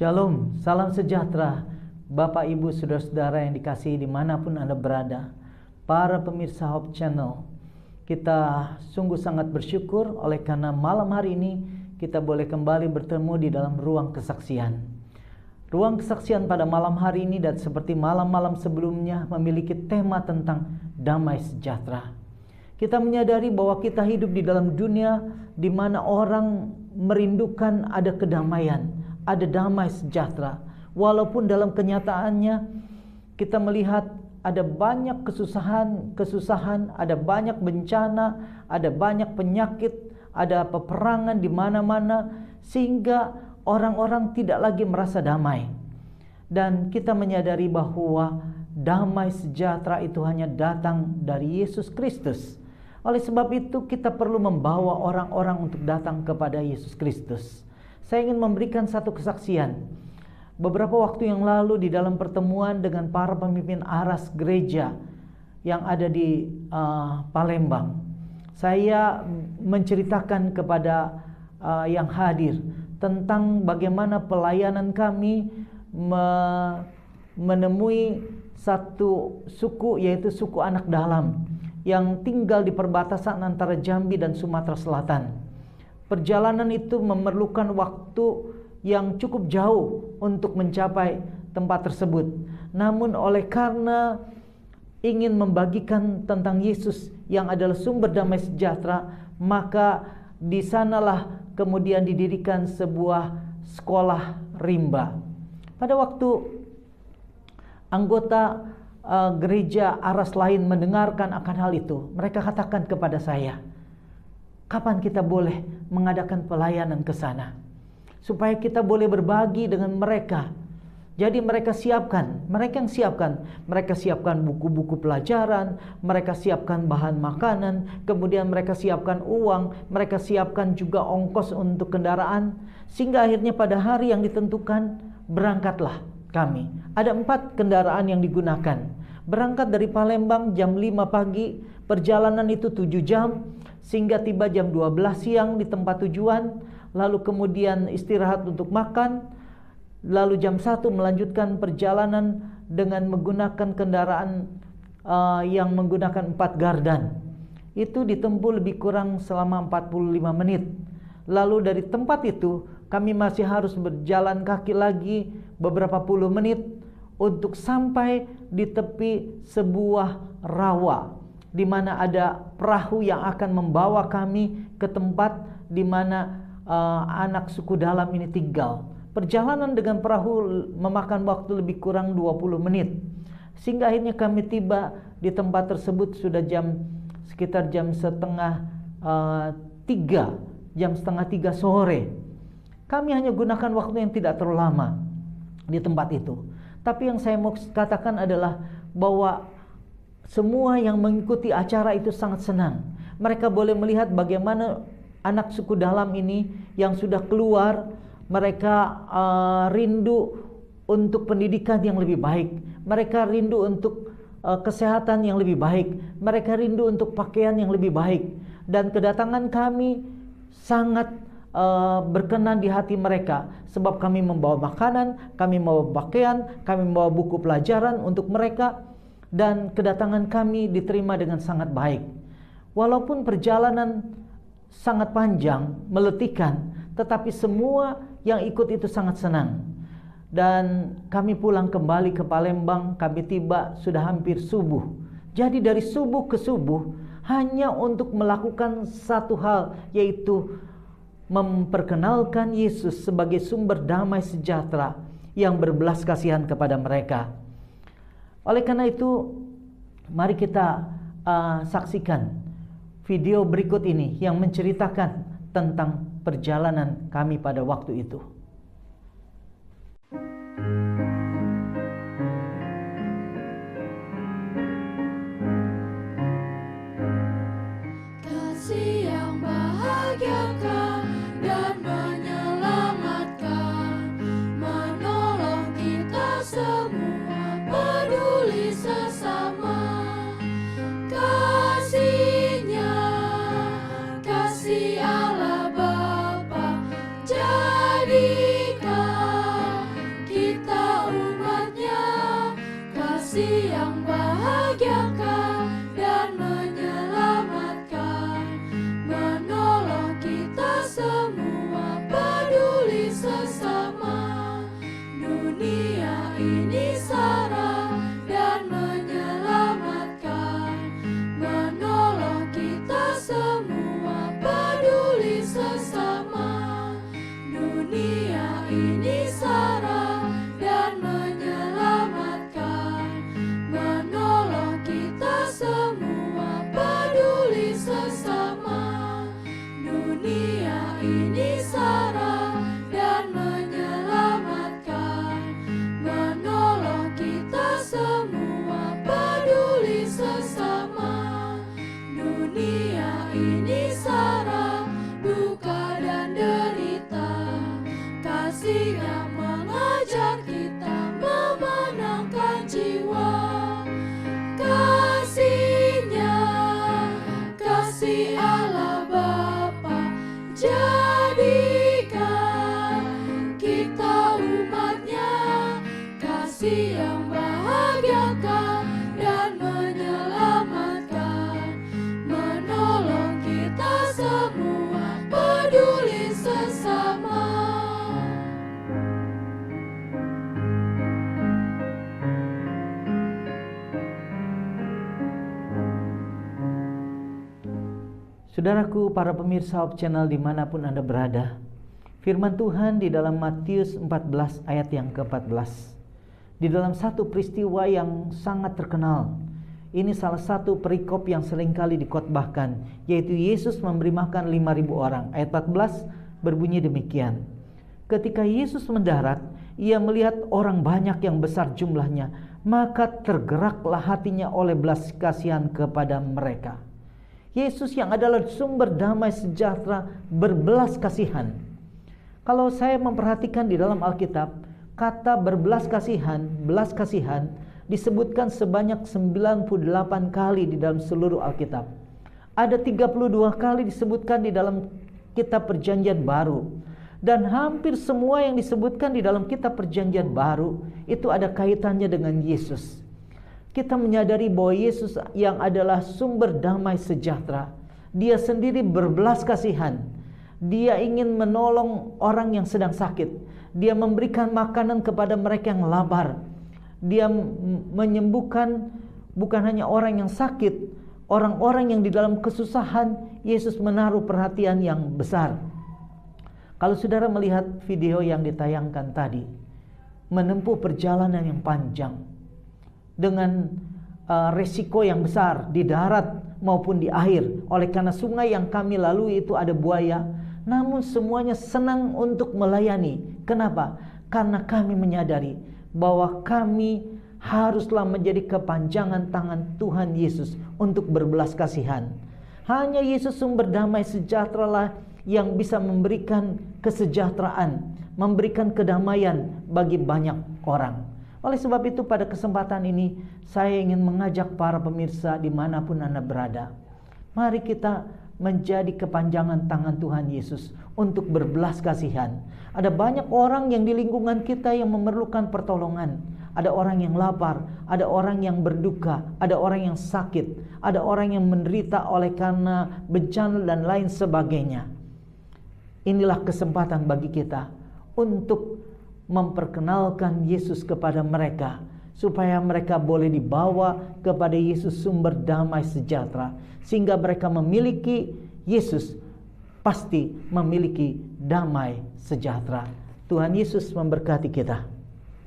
Shalom, salam sejahtera Bapak Ibu Saudara-saudara yang dikasihi dimanapun Anda berada. Para pemirsa Hope Channel, kita sungguh sangat bersyukur oleh karena malam hari ini kita boleh kembali bertemu di dalam ruang kesaksian. Ruang kesaksian pada malam hari ini dan seperti malam-malam sebelumnya memiliki tema tentang damai sejahtera. Kita menyadari bahwa kita hidup di dalam dunia di mana orang merindukan ada kedamaian, ada damai sejahtera. Walaupun dalam kenyataannya kita melihat ada banyak kesusahan, ada banyak bencana, ada banyak penyakit, ada peperangan di mana-mana sehingga orang-orang tidak lagi merasa damai. Dan kita menyadari bahwa damai sejahtera itu hanya datang dari Yesus Kristus. Oleh sebab itu kita perlu membawa orang-orang untuk datang kepada Yesus Kristus. Saya ingin memberikan satu kesaksian. Beberapa waktu yang lalu di dalam pertemuan dengan para pemimpin aras gereja yang ada di Palembang, saya menceritakan kepada yang hadir tentang bagaimana pelayanan kami menemui satu suku, yaitu suku anak dalam yang tinggal di perbatasan antara Jambi dan Sumatera Selatan. Perjalanan itu memerlukan waktu yang cukup jauh untuk mencapai tempat tersebut. Namun oleh karena ingin membagikan tentang Yesus yang adalah sumber damai sejahtera, maka di sanalah kemudian didirikan sebuah sekolah rimba. Pada waktu anggota gereja aras lain mendengarkan akan hal itu, mereka katakan kepada saya, kapan kita boleh mengadakan pelayanan ke sana supaya kita boleh berbagi dengan mereka. Jadi mereka yang siapkan buku-buku pelajaran, mereka siapkan bahan makanan, kemudian mereka siapkan uang, mereka siapkan juga ongkos untuk kendaraan, sehingga akhirnya pada hari yang ditentukan berangkatlah kami. Ada 4 kendaraan yang digunakan. Berangkat dari Palembang jam 5 pagi, perjalanan itu 7 jam, sehingga tiba jam 12 siang di tempat tujuan, lalu kemudian istirahat untuk makan, lalu jam 1 melanjutkan perjalanan dengan menggunakan kendaraan yang menggunakan 4 gardan. Itu ditempuh lebih kurang selama 45 menit. Lalu dari tempat itu kami masih harus berjalan kaki lagi beberapa puluh menit untuk sampai di tepi sebuah rawa, di mana ada perahu yang akan membawa kami ke tempat di mana anak suku dalam ini tinggal. Perjalanan dengan perahu memakan waktu lebih kurang 20 menit. Sehingga akhirnya kami tiba di tempat tersebut sudah sekitar jam setengah 3 sore. Kami hanya gunakan waktu yang tidak terlalu lama di tempat itu. Tapi yang saya mau katakan adalah bahwa semua yang mengikuti acara itu sangat senang. Mereka boleh melihat bagaimana anak suku dalam ini yang sudah keluar, mereka rindu untuk pendidikan yang lebih baik. Mereka rindu untuk kesehatan yang lebih baik. Mereka rindu untuk pakaian yang lebih baik. Dan kedatangan kami sangat berkenan di hati mereka, sebab kami membawa makanan, kami membawa pakaian, kami membawa buku pelajaran untuk mereka, dan kedatangan kami diterima dengan sangat baik. Walaupun perjalanan sangat panjang, meletihkan, tetapi semua yang ikut itu sangat senang. Dan kami pulang kembali ke Palembang, kami tiba sudah hampir subuh. Jadi dari subuh ke subuh hanya untuk melakukan satu hal, yaitu memperkenalkan Yesus sebagai sumber damai sejahtera yang berbelas kasihan kepada mereka. Oleh karena itu, mari kita saksikan video berikut ini yang menceritakan tentang perjalanan kami pada waktu itu. Kasih yang bahagiakan dan menyelamatkan, menolong kita semua, peduli sesama. Kasih-Nya, kasih Allah Bapa, jadi Saudaraku, para pemirsa Hope Channel dimanapun Anda berada, firman Tuhan di dalam Matius 14 ayat yang ke-14. Di dalam satu peristiwa yang sangat terkenal, ini salah satu perikop yang seringkali dikhotbahkan, yaitu Yesus memberi makan 5.000 orang. Ayat 14 berbunyi demikian. Ketika Yesus mendarat, ia melihat orang banyak yang besar jumlahnya, maka tergeraklah hatinya oleh belas kasihan kepada mereka. Yesus yang adalah sumber damai sejahtera berbelas kasihan. Kalau saya memperhatikan di dalam Alkitab, kata berbelas kasihan, belas kasihan disebutkan sebanyak 98 kali di dalam seluruh Alkitab. Ada 32 kali disebutkan di dalam kitab Perjanjian Baru. Dan hampir semua yang disebutkan di dalam kitab Perjanjian Baru itu ada kaitannya dengan Yesus. Kita menyadari bahwa Yesus yang adalah sumber damai sejahtera, Dia sendiri berbelas kasihan. Dia ingin menolong orang yang sedang sakit. Dia memberikan makanan kepada mereka yang lapar. Dia menyembuhkan bukan hanya orang yang sakit, orang-orang yang di dalam kesusahan. Yesus menaruh perhatian yang besar. Kalau saudara melihat video yang ditayangkan tadi, menempuh perjalanan yang panjang dengan resiko yang besar di darat maupun di air. Oleh karena sungai yang kami lalui itu ada buaya, namun semuanya senang untuk melayani. Kenapa? Karena kami menyadari bahwa kami haruslah menjadi kepanjangan tangan Tuhan Yesus untuk berbelas kasihan. Hanya Yesus sumber damai sejahtera lah yang bisa memberikan kesejahteraan, memberikan kedamaian bagi banyak orang. Oleh sebab itu pada kesempatan ini saya ingin mengajak para pemirsa dimanapun Anda berada, mari kita menjadi kepanjangan tangan Tuhan Yesus untuk berbelas kasihan. Ada banyak orang yang di lingkungan kita yang memerlukan pertolongan. Ada orang yang lapar, ada orang yang berduka, ada orang yang sakit, ada orang yang menderita oleh karena bencana dan lain sebagainya. Inilah kesempatan bagi kita untuk memperkenalkan Yesus kepada mereka, supaya mereka boleh dibawa kepada Yesus sumber damai sejahtera, sehingga mereka memiliki Yesus, pasti memiliki damai sejahtera. Tuhan Yesus memberkati kita.